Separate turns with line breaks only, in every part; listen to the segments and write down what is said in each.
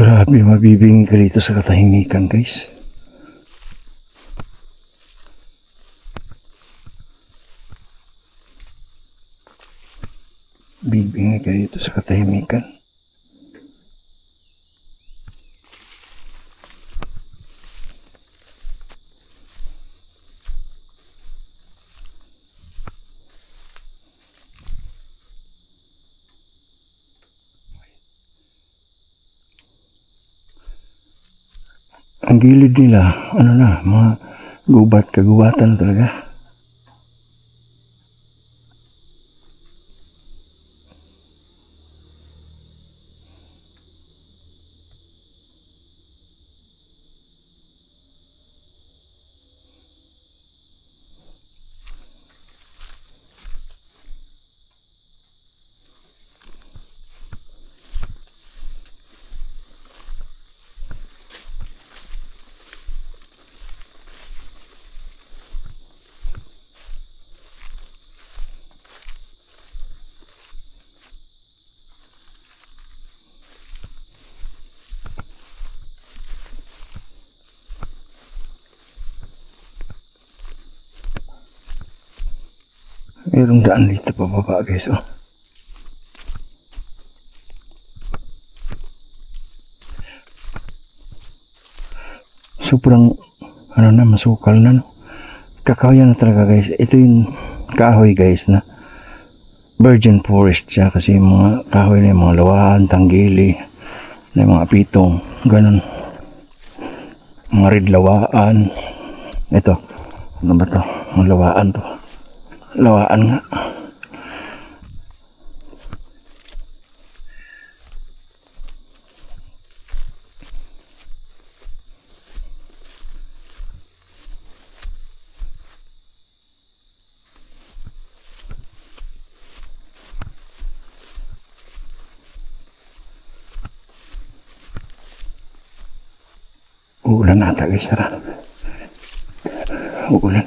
Grabe, mabibingin ka dito sa katahimikan, guys. Bibingin ka dito sa katahimikan. Ang gilid nila, ano na, mga kagubatan talaga. Mayroong daan dito pababa, guys, oh. Sobrang, ano na, masukal na, no? Kakawayan na talaga, guys. Ito yung kahoy, guys, na virgin forest siya kasi yung mga kahoy na yung mga lawaan, tanggili, na yung mga pitong, ganun. Mga ridlawaan. Ito, ano ba to? Mga lawaan to. Lawaan nga. Uulan ata, guys, tara. Uulan.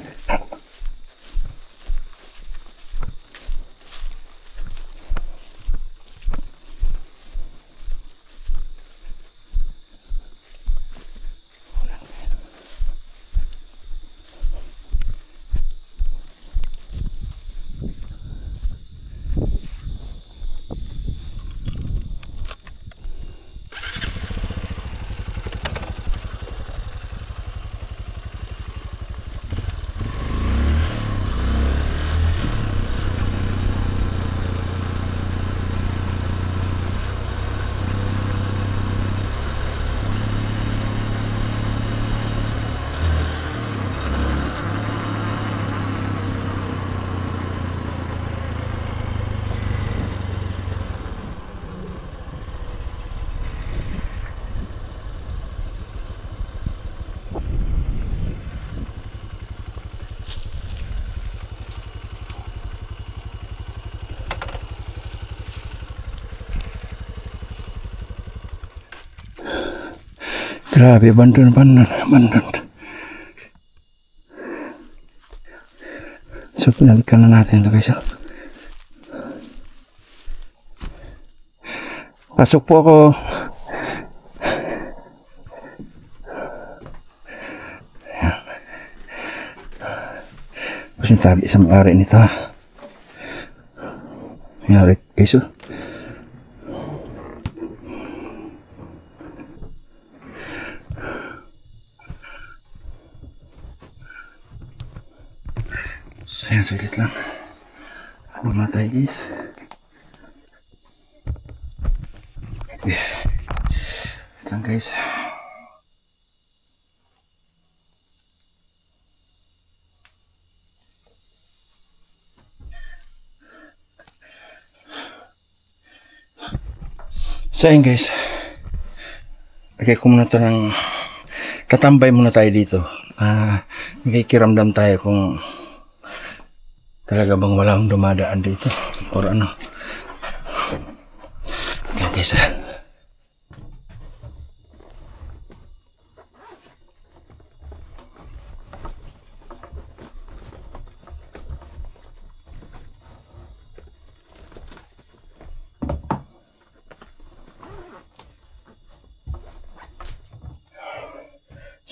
Grabe, abandon. So, pinalikan na natin ito, guys. Pasok po ako. Kasi tabi sa may-ari nito. May-ari, guys. Ayan, saglit lang. Ano na tayo, guys? Ito lang, guys. So, ayan, guys. Lagay ko muna ito ng... Tatambay muna tayo dito. Nakikiramdam tayo kung... Talaga bang walang dumadaan dito or ano. Ito, guys.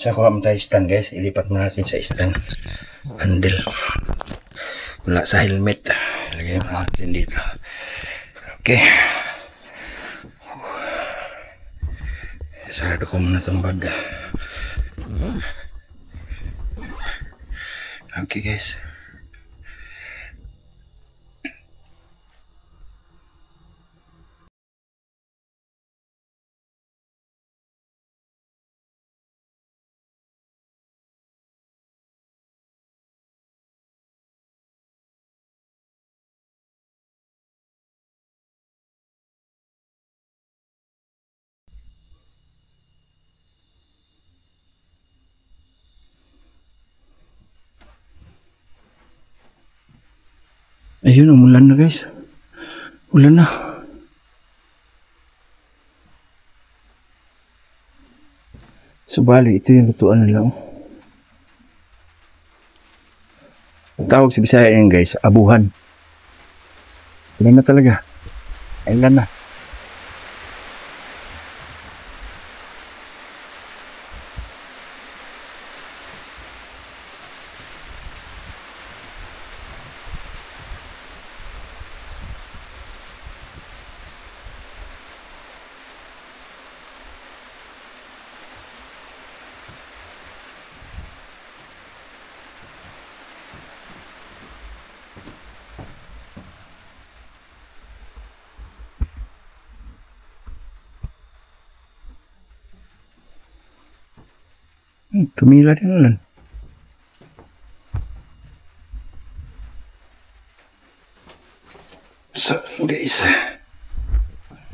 Sa kuha mo tayo stand guys, ilipat mo natin sa stand handle. Wala sa helmet, ilagay mo natin dito. Okay, sarado ko muna itong bag. Okay guys, ayun, umulan na guys. Ulan na. Subali, ito yung tutuan nila. Tawag sa Bisaya yan guys, abuhan. Ulan na talaga. Ulan na. Tumila din ulan. So guys,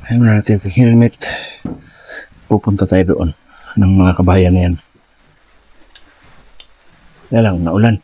ayun na natin itong helmet. Pupunta tayo doon ng mga kabayan na yan. Kaya lang, naulan.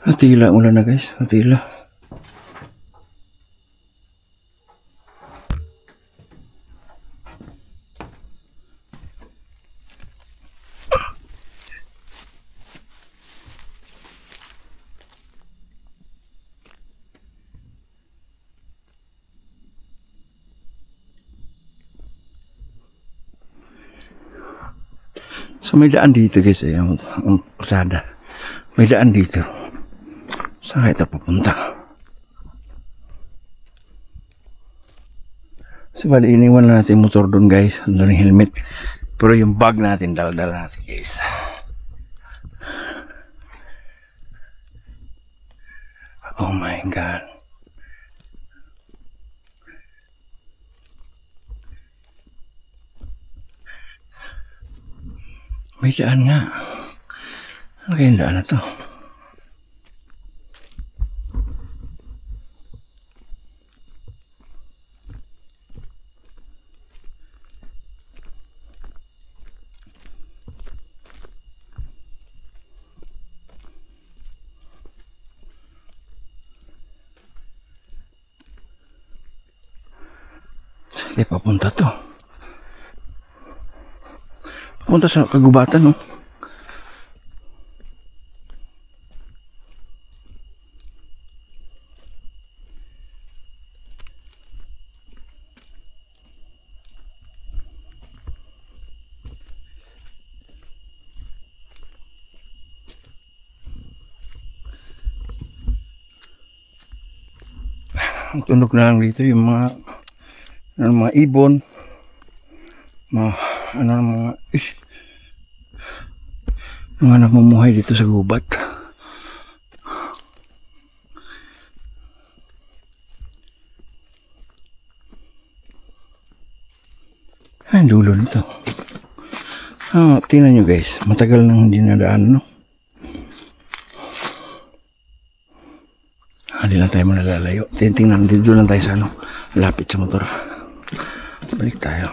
Natila ulan na guys, natila. So may daan dito guys, ang kalsada. May daan dito. Saan ito papunta? So bali, iniwan na natin yung motor doon guys. Andun yung helmet. Pero yung bag natin, dala-dala natin guys. Oh my God. May daan nga. Ano kayong daan na to? Sige, papunta to. Papunta sa kagubatan, no? Ang tunog na lang dito yung mga ibon, mga namumuhay dito sa gubat. Ay, dulo nito. Tingnan nyo guys, matagal nang hindi nadaan, no? Hindi lang tayo manalalayo. Tingnan, dito lang tayo sa lapit sa motor. Balik tayo.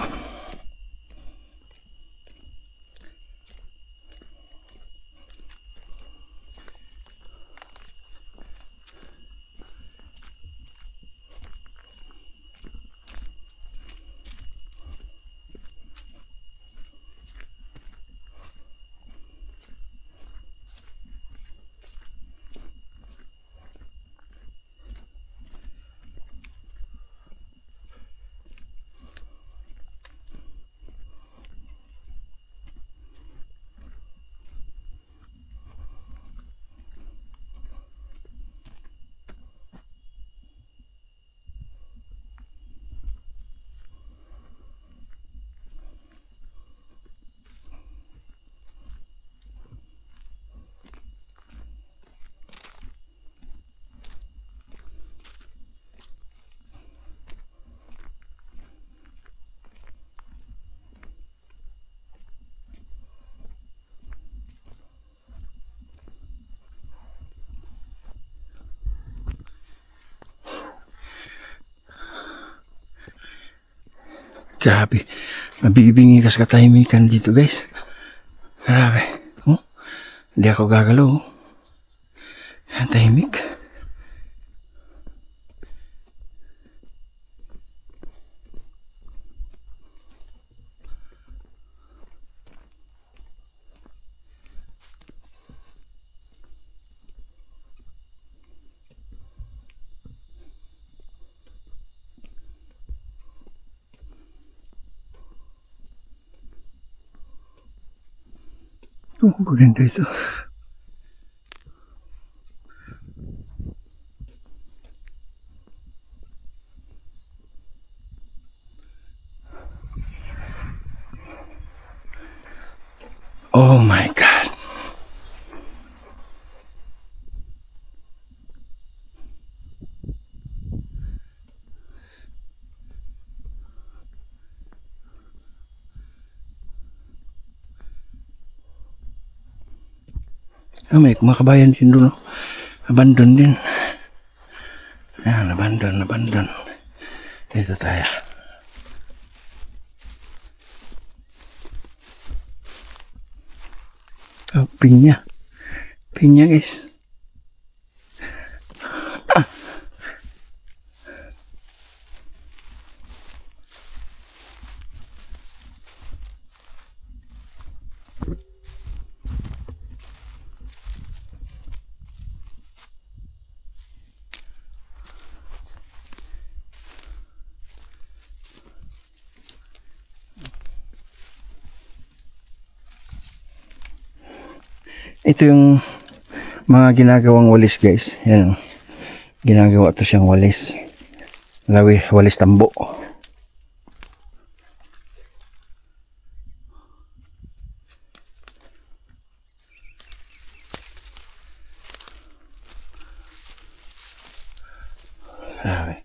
Grabe. Mabibingi kas katahimikan dito guys. Grabe. Oh, hindi ako gagalaw. Oh. Tahimik. Oh, ganda ito. Oh my God. May kumakabayan din doon. Abandon din. Ayan, abandon. Dito tayo. Oh, pinya. Pinya guys. Ito yung mga ginagawang walis guys. Yan. Ginagawa to siyang walis. Walis tambo. Grabe.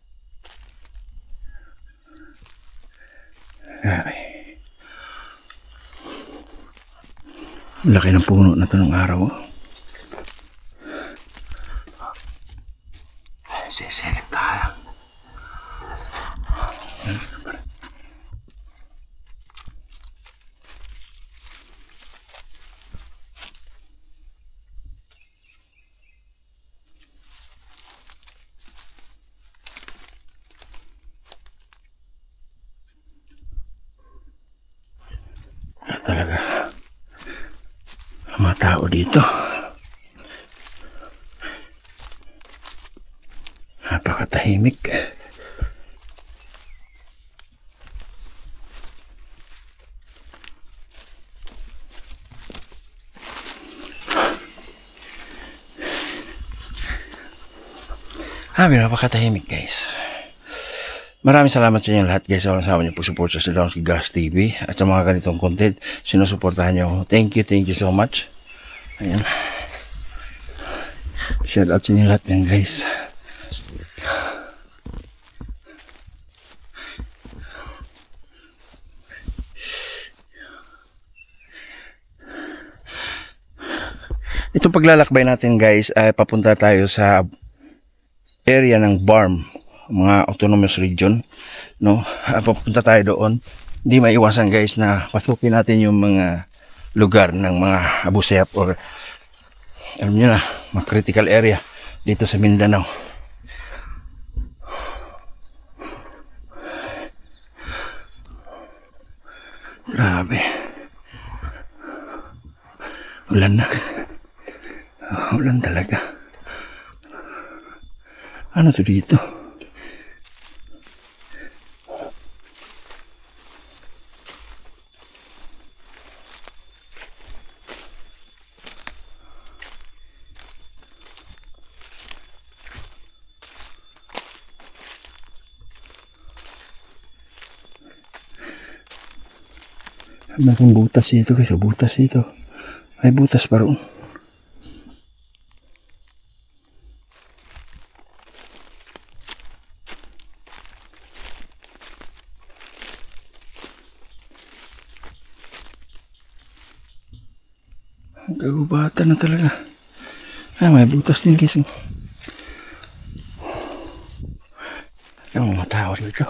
Laki ng puno na ito ng araw. Sisilip tayo. Talaga. Mga tao dito. Napakatahimik. Napakatahimik guys. Maraming salamat sa inyo lahat guys. Walang sama niyo po support sa Downs Gas TV at sa mga ganitong content sinusuportahan niyo. Thank you so much. Ayan. Shout out sa inyo lahat yan guys. Itong paglalakbay natin guys ay papunta tayo sa area ng BARM, mga autonomous region, no? Papunta tayo doon. Hindi maiwasan guys na pasukin natin yung mga lugar ng mga Abu Sayyaf or alam nyo na, mga critical area dito sa Mindanao. Grabe. Ulan na. Ulan talaga. Ano to dito? May butas dito guys, butas dito. May butas pa roon. Gagubatan na talaga. May butas din guys. Yung mga tao dito.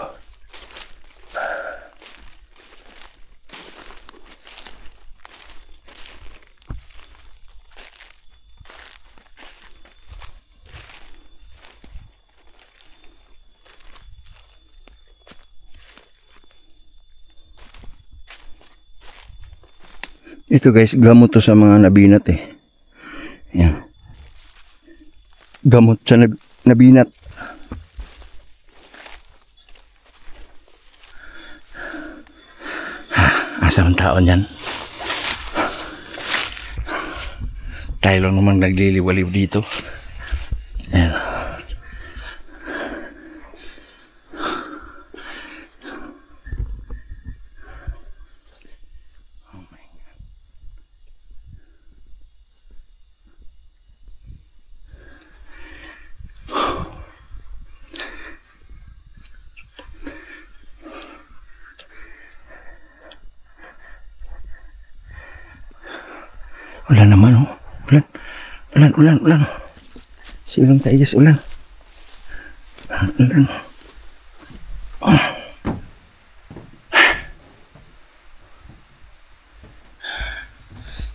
Ito guys, gamot to sa mga nabinat eh. Yan. Gamot sa nabinat. Asa ang taon yan? Tayo lang naman nagliliwaliw dito. Ayan. Ulan naman oh. Ulan. Silong tayo guys, ulan. Ulan. Oh.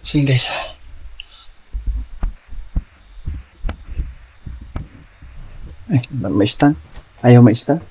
Sige guys. Ay, may stand? Ayaw may stand?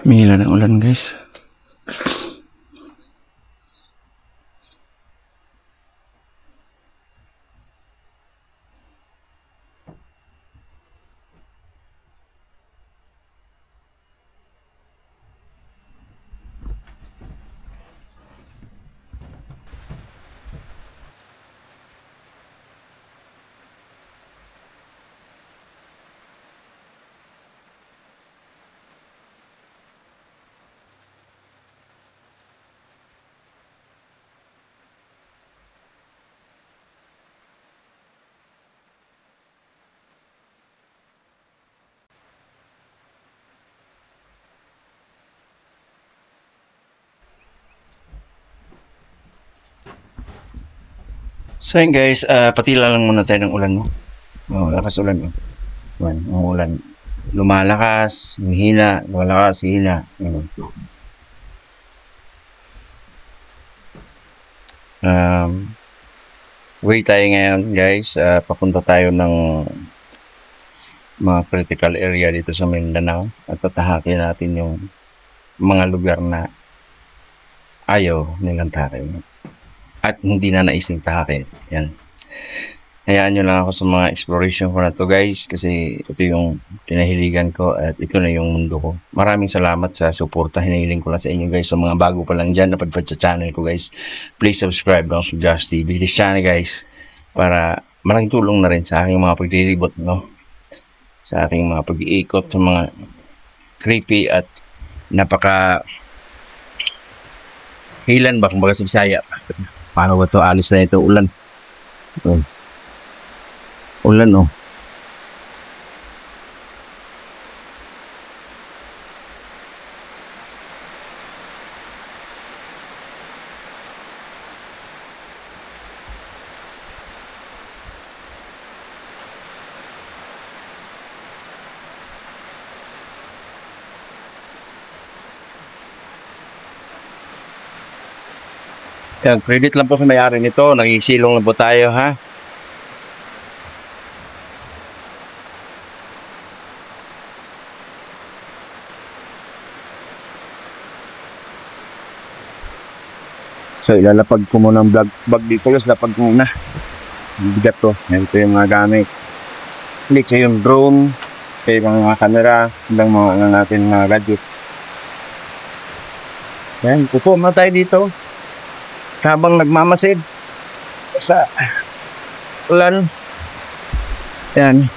Mila ng ulan guys. So yun guys, patila lang muna tayo ng ulan mo. Lakas ulan mo. Ang ulan. Lumalakas, hihina, lumalakas, hihina. Way tayo ngayon guys, papunta tayo ng mga critical area dito sa Mindanao at tatahakin natin yung mga lugar na ayaw nilang tahakin at hindi na naising tahakin. Yan. Hayaan nyo lang ako sa mga exploration ko na to guys kasi ito yung kinahiligan ko at ito na yung mundo ko. Maraming salamat sa suporta. Hinihiling ko lang sa inyo guys. So mga bago pa lang dyan, napadpad sa channel ko guys. Please subscribe lang sa Josh TV. This channel guys para malaking tulong na rin sa aking mga pagdilibot, no? Sa aking mga pag-iikot sa mga creepy at napaka hilan ba kung baga sa Bisaya. Paano ba ito? Alis na ito. Ulan. Ulan oh. Yan, credit lang po sa may-ari nito. Nagisilong lang po tayo, ha? So, ilalapag ko muna ang bag dito. Yes, lapag ko muna. Bigat to. Yan, ito yung mga gamit. Ito yung drone. Ito yung mga camera. Hanggang mga natin mga gadget. Yan, pupo muna tayo dito. Habang nagmamasid sa ulan. Yan.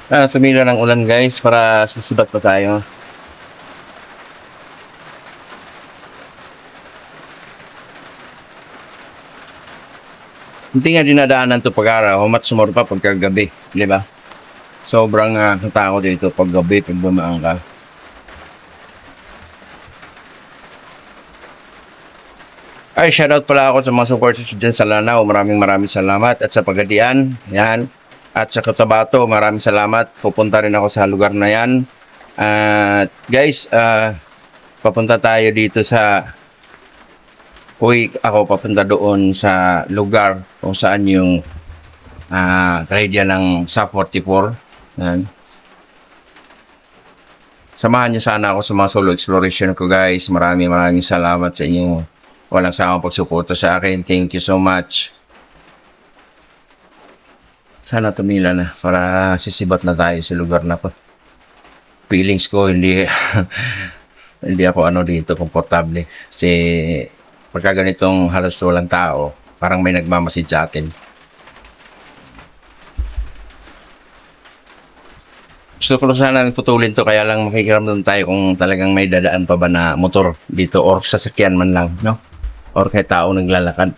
Tumila ng ulan guys para sisibat pa tayo. Hindi nga dinadaanan to pag-araw, matsumor pa pagkagabi, di ba? Sobrang natakot dito pag gabi, pag bumaan ka. Ay, shoutout pala ako sa mga supporters dyan sa Lanao. Maraming salamat. At sa Pagadian, yan. At sa Cotabato, maraming salamat. Pupunta rin ako sa lugar na yan. At guys, papunta tayo dito sa... ako papunta doon sa lugar kung saan yung trahedya ng SA-44. Yan. Samahan niyo sana ako sa mga solo exploration ko guys. Maraming salamat sa inyo. Walang sawang pagsuporta sa akin. Thank you so much. Sana tumila na para sisibat na tayo sa lugar na to. Feelings ko hindi hindi ako dito komportable. Kasi pagka ganitong halos walang tao, parang may nagmamasid sa atin. Gusto ko sana putulin to, kaya lang makikiramdam tayo kung talagang may dadaan pa ba na motor dito or sasakyan man lang, no? Or kahit tao naglalakad.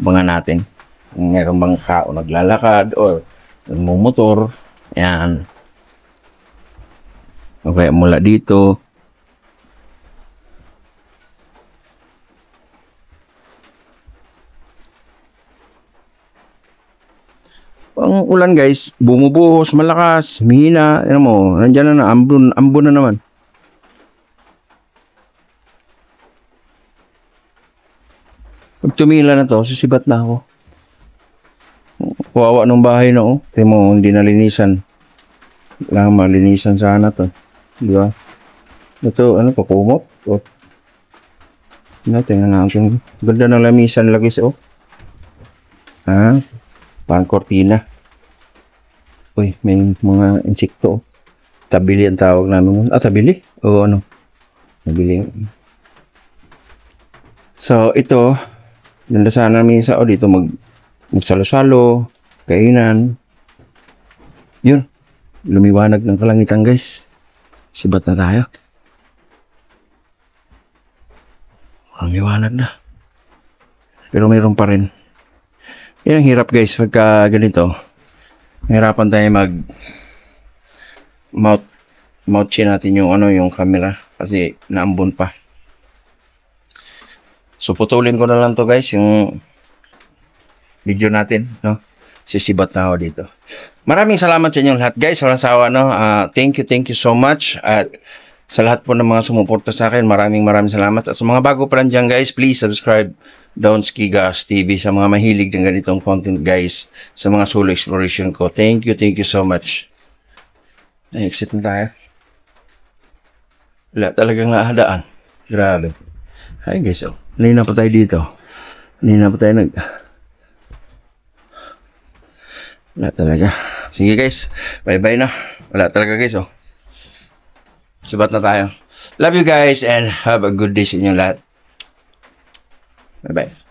Abangan natin kung meron bang tao naglalakad or nagmumotor. Yan. Okay, mula dito. Ang ulan guys, bumubuhos, malakas, mahina. Ano mo, nandiyan na ambon na naman. Pag tumila na to, sisibat na ako. Kawawa ng bahay na oh. Tingnan mo, hindi nalinisan. Kailangan malinisan sana to. Di ba? Ito, pakumot. Oh. Tingnan natin. Ganda ng lamisan lagis oh. Ha? Parang kortina. Uy, may mga insekto oh. Tabili ang tawag namin. Tabili? O ano? Tabili. So, ito, ganda sana namin sa dito magsalo-salo, kainan. Yun. Lumiwanag ng kalangitan guys. Sibat na tayo. Ang liwanag na. Pero mayroon pa rin. Yan ang hirap guys pagka ganito. Hirapan tayo mount chin natin yung camera kasi naambon pa. So putulin ko na lang to guys yung video natin, no? Sisibat na ako dito. Maraming salamat sa inyong lahat guys. Walang sawa, no? Thank you so much. At sa lahat po ng mga sumuporta sa akin, maraming salamat. At sa mga bago pa lang dyan guys, please subscribe Donski Gas TV sa mga mahilig ng ganitong content guys, sa mga solo exploration ko. Thank you so much. Exit na tayo. Wala talagang naahadaan. Grabe. Hi guys, oh. Kanina pa tayo dito. Kanina pa tayo wala talaga. Sige guys, bye-bye na. Wala talaga guys, oh. Sibat na tayo. Love you guys and have a good day sa inyo lahat. Bye-bye.